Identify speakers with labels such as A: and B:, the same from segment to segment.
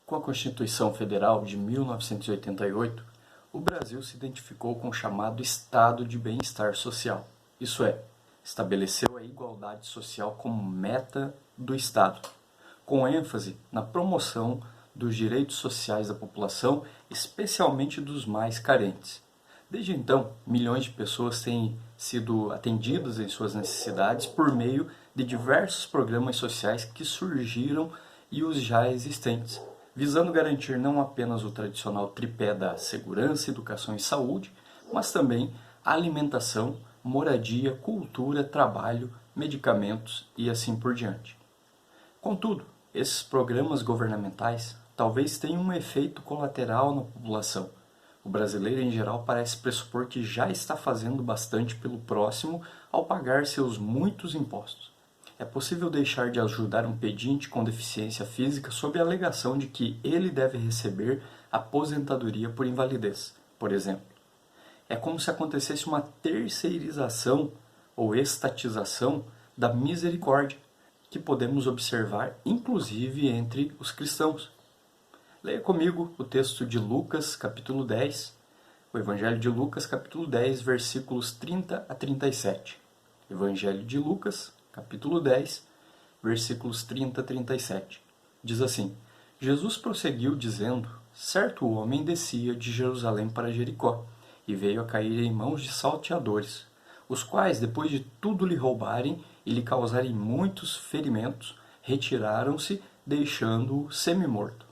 A: Com a Constituição Federal de 1988, o Brasil se identificou com o chamado Estado de Bem-Estar Social. Isso é, estabeleceu a igualdade social como meta do Estado, com ênfase na promoção dos direitos sociais da população, especialmente dos mais carentes. Desde então, milhões de pessoas têm sido atendidas em suas necessidades por meio de diversos programas sociais que surgiram e os já existentes, visando garantir não apenas o tradicional tripé da segurança, educação e saúde, mas também a alimentação, moradia, cultura, trabalho, medicamentos e assim por diante. Contudo, esses programas governamentais talvez tenham um efeito colateral na população. O brasileiro em geral parece pressupor que já está fazendo bastante pelo próximo ao pagar seus muitos impostos. É possível deixar de ajudar um pedinte com deficiência física sob a alegação de que ele deve receber aposentadoria por invalidez, por exemplo. É como se acontecesse uma terceirização ou estatização da misericórdia, que podemos observar inclusive entre os cristãos. Leia comigo o texto de Lucas, capítulo 10, o Evangelho de Lucas, capítulo 10, versículos 30 a 37. Evangelho de Lucas, capítulo 10, versículos 30 a 37. Diz assim: Jesus prosseguiu dizendo: certo homem descia de Jerusalém para Jericó, e veio a cair em mãos de salteadores, os quais, depois de tudo lhe roubarem e lhe causarem muitos ferimentos, retiraram-se, deixando-o semi-morto.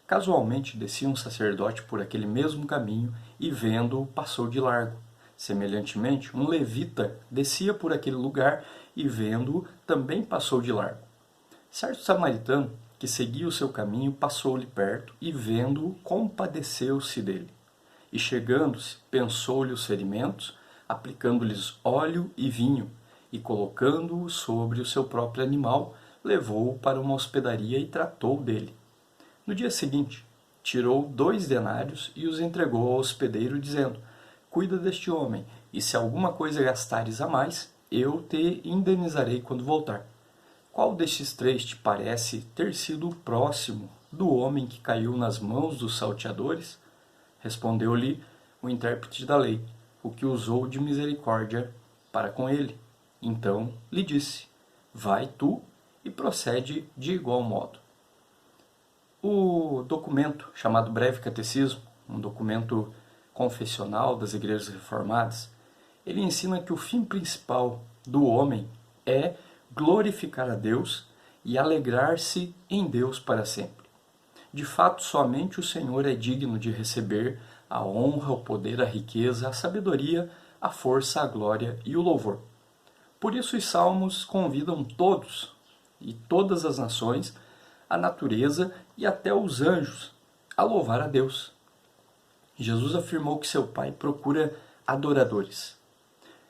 A: Casualmente descia um sacerdote por aquele mesmo caminho e, vendo-o, passou de largo. Semelhantemente, um levita descia por aquele lugar e, vendo-o, também passou de largo. Certo samaritano, que seguia o seu caminho, passou-lhe perto e, vendo-o, compadeceu-se dele. E, chegando-se, pensou-lhe os ferimentos, aplicando-lhes óleo e vinho, e, colocando-o sobre o seu próprio animal, levou-o para uma hospedaria e tratou dele. No dia seguinte, tirou 2 denários e os entregou ao hospedeiro, dizendo: cuida deste homem, e se alguma coisa gastares a mais, eu te indenizarei quando voltar. Qual destes 3 te parece ter sido o próximo do homem que caiu nas mãos dos salteadores? Respondeu-lhe o intérprete da lei, o que usou de misericórdia para com ele. Então lhe disse: vai tu e procede de igual modo. O documento chamado Breve Catecismo, um documento confessional das igrejas reformadas, ele ensina que o fim principal do homem é glorificar a Deus e alegrar-se em Deus para sempre. De fato, somente o Senhor é digno de receber a honra, o poder, a riqueza, a sabedoria, a força, a glória e o louvor. Por isso os salmos convidam todos e todas as nações, a natureza e até os anjos a louvar a Deus. Jesus afirmou que seu Pai procura adoradores.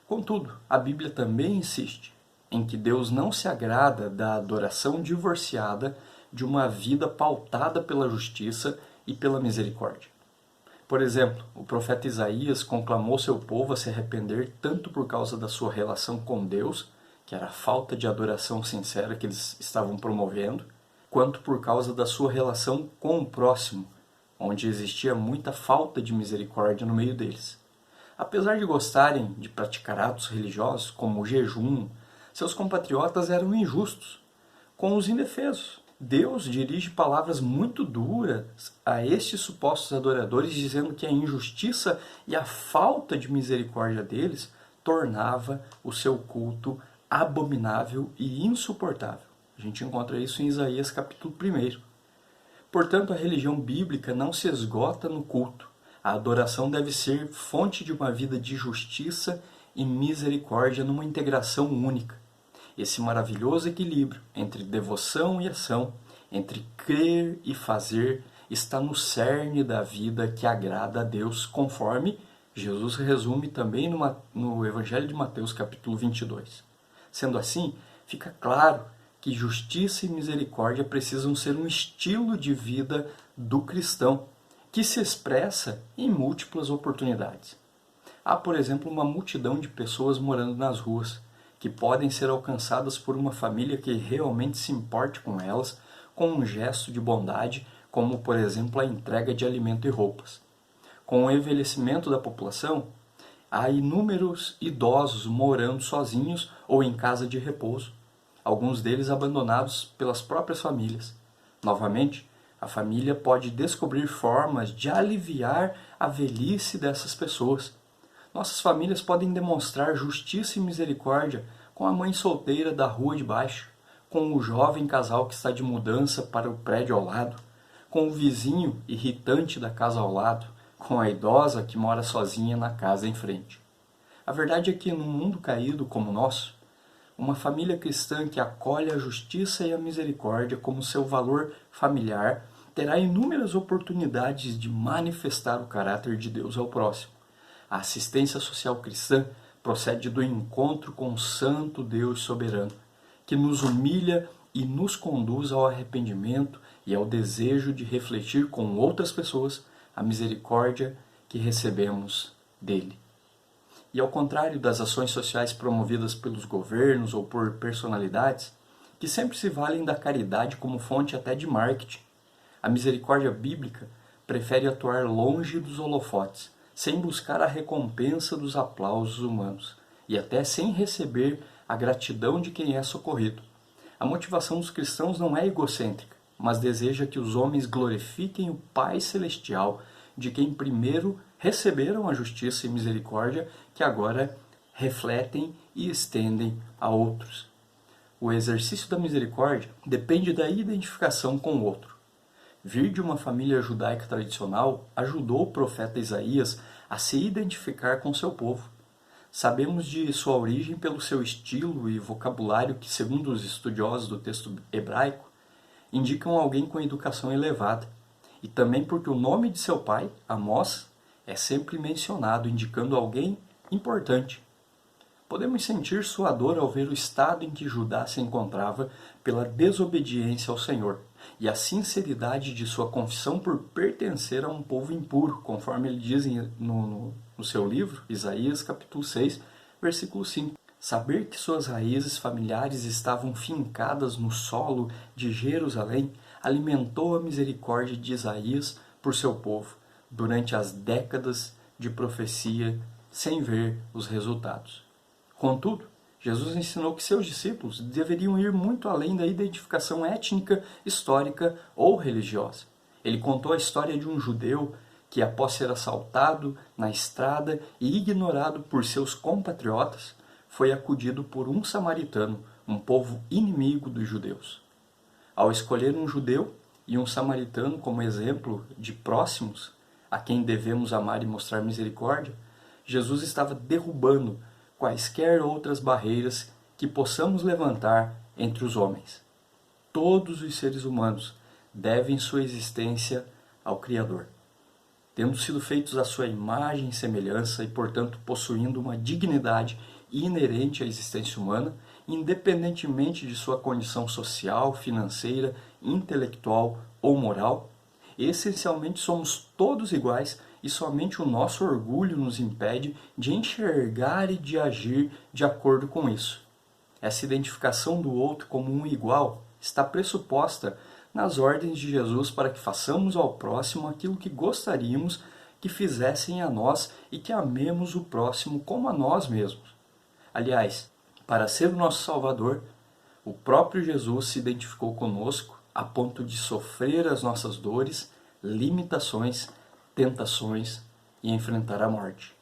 A: Contudo, a Bíblia também insiste em que Deus não se agrada da adoração divorciada de uma vida pautada pela justiça e pela misericórdia. Por exemplo, o profeta Isaías conclamou seu povo a se arrepender tanto por causa da sua relação com Deus, que era a falta de adoração sincera que eles estavam promovendo, quanto por causa da sua relação com o próximo, onde existia muita falta de misericórdia no meio deles. Apesar de gostarem de praticar atos religiosos, como o jejum, seus compatriotas eram injustos com os indefesos. Deus dirige palavras muito duras a estes supostos adoradores, dizendo que a injustiça e a falta de misericórdia deles tornava o seu culto abominável e insuportável. A gente encontra isso em Isaías capítulo 1. Portanto, a religião bíblica não se esgota no culto. A adoração deve ser fonte de uma vida de justiça e misericórdia numa integração única. Esse maravilhoso equilíbrio entre devoção e ação, entre crer e fazer, está no cerne da vida que agrada a Deus, conforme Jesus resume também no Evangelho de Mateus capítulo 22. Sendo assim, fica claro que justiça e misericórdia precisam ser um estilo de vida do cristão, que se expressa em múltiplas oportunidades. Há, por exemplo, uma multidão de pessoas morando nas ruas, que podem ser alcançadas por uma família que realmente se importe com elas, com um gesto de bondade, como, por exemplo, a entrega de alimento e roupas. Com o envelhecimento da população, há inúmeros idosos morando sozinhos ou em casa de repouso, alguns deles abandonados pelas próprias famílias. Novamente, a família pode descobrir formas de aliviar a velhice dessas pessoas. Nossas famílias podem demonstrar justiça e misericórdia com a mãe solteira da rua de baixo, com o jovem casal que está de mudança para o prédio ao lado, com o vizinho irritante da casa ao lado, com a idosa que mora sozinha na casa em frente. A verdade é que num mundo caído como o nosso, uma família cristã que acolhe a justiça e a misericórdia como seu valor familiar terá inúmeras oportunidades de manifestar o caráter de Deus ao próximo. A assistência social cristã procede do encontro com o Santo Deus soberano, que nos humilha e nos conduz ao arrependimento e ao desejo de refletir com outras pessoas a misericórdia que recebemos dele. E ao contrário das ações sociais promovidas pelos governos ou por personalidades, que sempre se valem da caridade como fonte até de marketing, a misericórdia bíblica prefere atuar longe dos holofotes, sem buscar a recompensa dos aplausos humanos, e até sem receber a gratidão de quem é socorrido. A motivação dos cristãos não é egocêntrica, mas deseja que os homens glorifiquem o Pai Celestial, de quem primeiro receberam a justiça e misericórdia, que agora refletem e estendem a outros. O exercício da misericórdia depende da identificação com o outro. Vir de uma família judaica tradicional ajudou o profeta Isaías a se identificar com seu povo. Sabemos de sua origem pelo seu estilo e vocabulário que, segundo os estudiosos do texto hebraico, indicam alguém com educação elevada. E também porque o nome de seu pai, Amós, é sempre mencionado, indicando alguém importante. Podemos sentir sua dor ao ver o estado em que Judá se encontrava pela desobediência ao Senhor e a sinceridade de sua confissão por pertencer a um povo impuro, conforme ele diz no seu livro, Isaías capítulo 6, versículo 5. Saber que suas raízes familiares estavam fincadas no solo de Jerusalém alimentou a misericórdia de Isaías por seu povo durante as décadas de profecia sem ver os resultados. Contudo, Jesus ensinou que seus discípulos deveriam ir muito além da identificação étnica, histórica ou religiosa. Ele contou a história de um judeu que, após ser assaltado na estrada e ignorado por seus compatriotas, foi acudido por um samaritano, um povo inimigo dos judeus. Ao escolher um judeu e um samaritano como exemplo de próximos, a quem devemos amar e mostrar misericórdia, Jesus estava derrubando quaisquer outras barreiras que possamos levantar entre os homens. Todos os seres humanos devem sua existência ao Criador, tendo sido feitos à sua imagem e semelhança e, portanto, possuindo uma dignidade inerente à existência humana, independentemente de sua condição social, financeira, intelectual ou moral. Essencialmente somos todos iguais e somente o nosso orgulho nos impede de enxergar e de agir de acordo com isso. Essa identificação do outro como um igual está pressuposta nas ordens de Jesus para que façamos ao próximo aquilo que gostaríamos que fizessem a nós e que amemos o próximo como a nós mesmos. Aliás, para ser o nosso Salvador, o próprio Jesus se identificou conosco a ponto de sofrer as nossas dores, limitações, tentações e enfrentar a morte.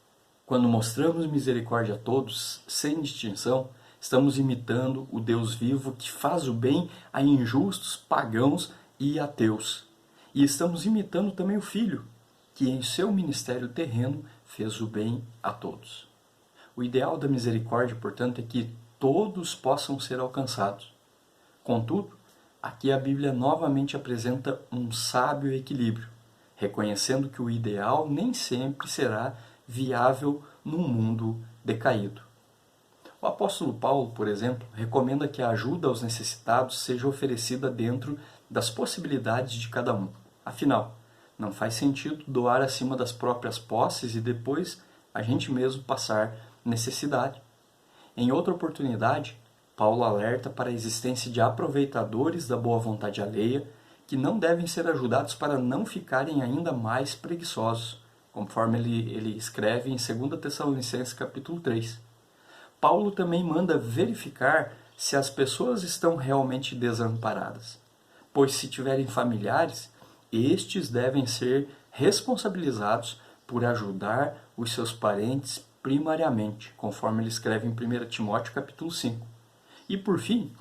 A: Quando mostramos misericórdia a todos, sem distinção, estamos imitando o Deus vivo que faz o bem a injustos, pagãos e ateus. E estamos imitando também o Filho, que em seu ministério terreno fez o bem a todos. O ideal da misericórdia, portanto, é que todos possam ser alcançados. Contudo, aqui a Bíblia novamente apresenta um sábio equilíbrio, reconhecendo que o ideal nem sempre será viável num mundo decaído. O apóstolo Paulo, por exemplo, recomenda que a ajuda aos necessitados seja oferecida dentro das possibilidades de cada um. Afinal, não faz sentido doar acima das próprias posses e depois a gente mesmo passar necessidade. Em outra oportunidade, Paulo alerta para a existência de aproveitadores da boa vontade alheia que não devem ser ajudados para não ficarem ainda mais preguiçosos, conforme ele escreve em 2 Tessalonicenses capítulo 3. Paulo também manda verificar se as pessoas estão realmente desamparadas, pois se tiverem familiares, estes devem ser responsabilizados por ajudar os seus parentes primariamente, conforme ele escreve em 1 Timóteo capítulo 5. E por fim,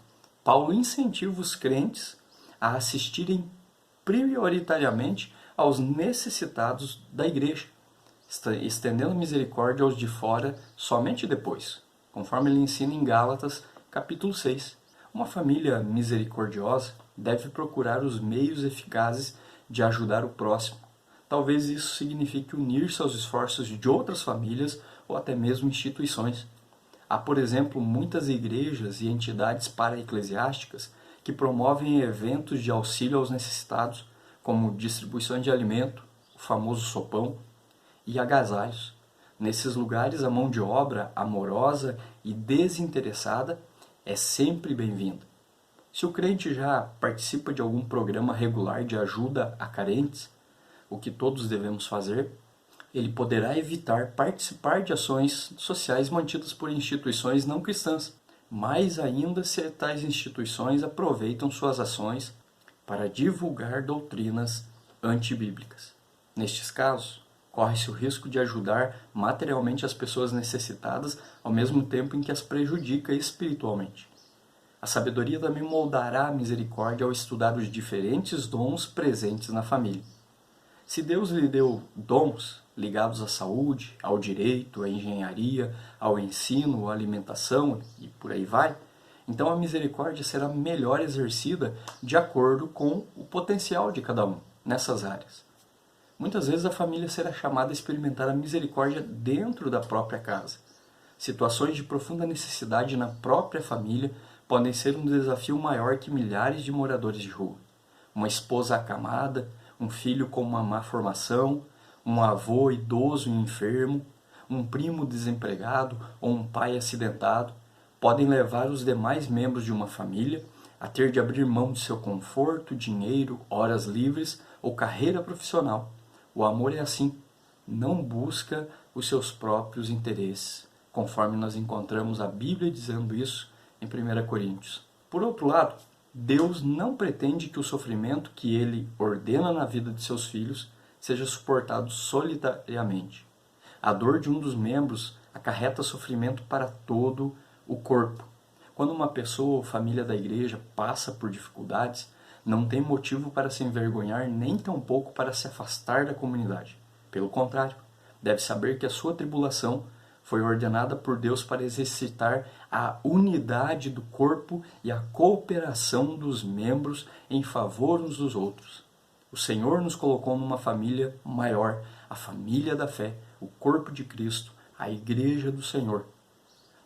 A: Paulo incentiva os crentes a assistirem prioritariamente aos necessitados da igreja, estendendo misericórdia aos de fora somente depois, conforme ele ensina em Gálatas capítulo 6. Uma família misericordiosa deve procurar os meios eficazes de ajudar o próximo. Talvez isso signifique unir-se aos esforços de outras famílias ou até mesmo instituições. Há, por exemplo, muitas igrejas e entidades para-eclesiásticas que promovem eventos de auxílio aos necessitados, como distribuições de alimento, o famoso sopão, e agasalhos. Nesses lugares, a mão de obra amorosa e desinteressada é sempre bem-vinda. Se o crente já participa de algum programa regular de ajuda a carentes, o que todos devemos fazer, ele poderá evitar participar de ações sociais mantidas por instituições não cristãs. Mais ainda se tais instituições aproveitam suas ações para divulgar doutrinas antibíblicas. Nestes casos, corre-se o risco de ajudar materialmente as pessoas necessitadas ao mesmo tempo em que as prejudica espiritualmente. A sabedoria também moldará a misericórdia ao estudar os diferentes dons presentes na família. Se Deus lhe deu dons ligados à saúde, ao direito, à engenharia, ao ensino, à alimentação e por aí vai, então a misericórdia será melhor exercida de acordo com o potencial de cada um nessas áreas. Muitas vezes a família será chamada a experimentar a misericórdia dentro da própria casa. Situações de profunda necessidade na própria família podem ser um desafio maior que milhares de moradores de rua. Uma esposa acamada, um filho com uma má formação, um avô idoso e enfermo, um primo desempregado ou um pai acidentado podem levar os demais membros de uma família a ter de abrir mão de seu conforto, dinheiro, horas livres ou carreira profissional. O amor é assim, não busca os seus próprios interesses, conforme nós encontramos a Bíblia dizendo isso em 1 Coríntios. Por outro lado, Deus não pretende que o sofrimento que Ele ordena na vida de seus filhos seja suportado solitariamente. A dor de um dos membros acarreta sofrimento para todo o corpo. Quando uma pessoa ou família da igreja passa por dificuldades, não tem motivo para se envergonhar nem tampouco para se afastar da comunidade. Pelo contrário, deve saber que a sua tribulação foi ordenada por Deus para exercitar a unidade do corpo e a cooperação dos membros em favor uns dos outros. O Senhor nos colocou numa família maior, a família da fé, o corpo de Cristo, a igreja do Senhor,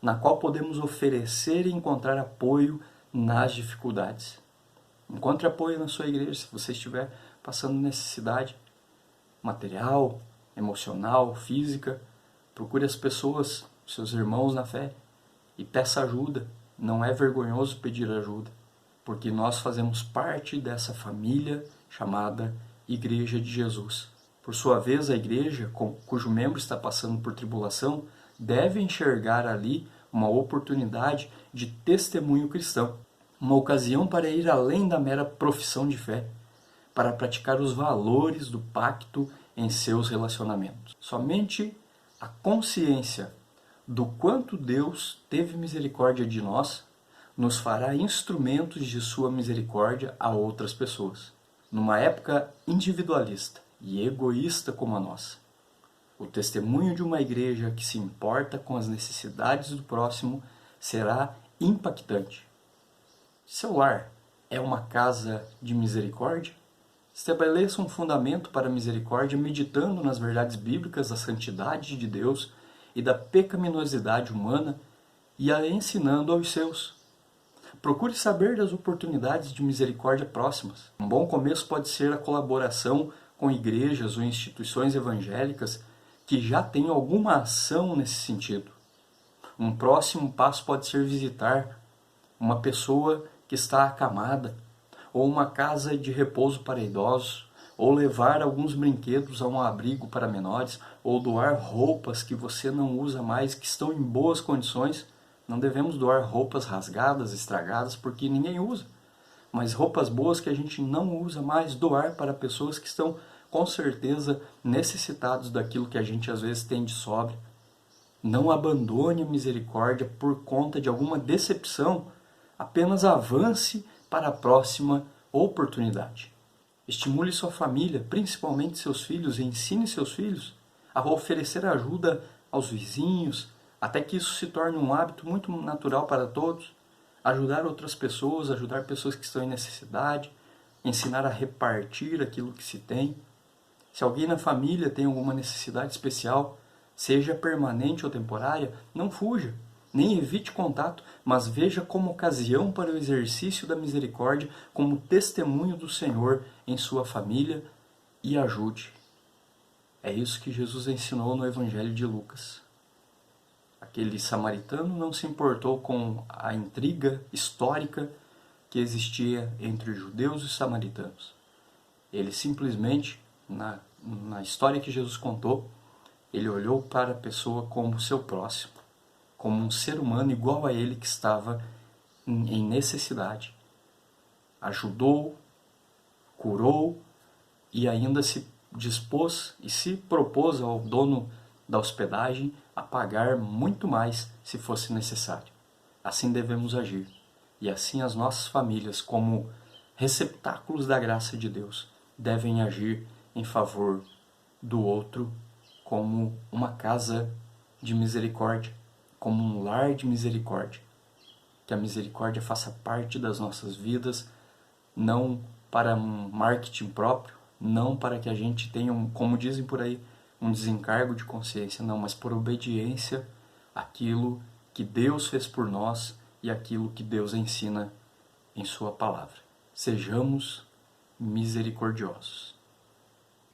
A: na qual podemos oferecer e encontrar apoio nas dificuldades. Encontre apoio na sua igreja se você estiver passando necessidade material, emocional, física. Procure as pessoas, seus irmãos na fé, e peça ajuda. Não é vergonhoso pedir ajuda, porque nós fazemos parte dessa família chamada Igreja de Jesus. Por sua vez, a igreja, cujo membro está passando por tribulação, deve enxergar ali uma oportunidade de testemunho cristão, uma ocasião para ir além da mera profissão de fé, para praticar os valores do pacto em seus relacionamentos. Somente a consciência do quanto Deus teve misericórdia de nós nos fará instrumentos de sua misericórdia a outras pessoas. Numa época individualista e egoísta como a nossa, o testemunho de uma igreja que se importa com as necessidades do próximo será impactante. Seu lar é uma casa de misericórdia? Estabeleça um fundamento para a misericórdia meditando nas verdades bíblicas da santidade de Deus e da pecaminosidade humana e a ensinando aos seus. Procure saber das oportunidades de misericórdia próximas. Um bom começo pode ser a colaboração com igrejas ou instituições evangélicas que já têm alguma ação nesse sentido. Um próximo passo pode ser visitar uma pessoa que está acamada, ou uma casa de repouso para idosos, ou levar alguns brinquedos a um abrigo para menores, ou doar roupas que você não usa mais, que estão em boas condições. Não devemos doar roupas rasgadas, estragadas, porque ninguém usa. Mas roupas boas que a gente não usa mais, doar para pessoas que estão, com certeza, necessitados daquilo que a gente às vezes tem de sobra. Não abandone a misericórdia por conta de alguma decepção, apenas avance para a próxima oportunidade. Estimule sua família, principalmente seus filhos, e ensine seus filhos a oferecer ajuda aos vizinhos, até que isso se torne um hábito muito natural para todos. Ajudar outras pessoas, ajudar pessoas que estão em necessidade, ensinar a repartir aquilo que se tem. Se alguém na família tem alguma necessidade especial, seja permanente ou temporária, não fuja, nem evite contato, mas veja como ocasião para o exercício da misericórdia, como testemunho do Senhor em sua família, e ajude. É isso que Jesus ensinou no Evangelho de Lucas. Aquele samaritano não se importou com a intriga histórica que existia entre judeus e samaritanos. Ele simplesmente, na história que Jesus contou, ele olhou para a pessoa como seu próximo, como um ser humano igual a ele que estava em necessidade. Ajudou, curou e ainda se dispôs e se propôs ao dono da hospedagem a pagar muito mais se fosse necessário. Assim devemos agir. E assim as nossas famílias, como receptáculos da graça de Deus, devem agir em favor do outro como uma casa de misericórdia, como um lar de misericórdia. Que a misericórdia faça parte das nossas vidas, não para um marketing próprio, não para que a gente tenha, como dizem por aí, um desencargo de consciência, não, mas por obediência àquilo que Deus fez por nós e aquilo que Deus ensina em sua palavra. Sejamos misericordiosos.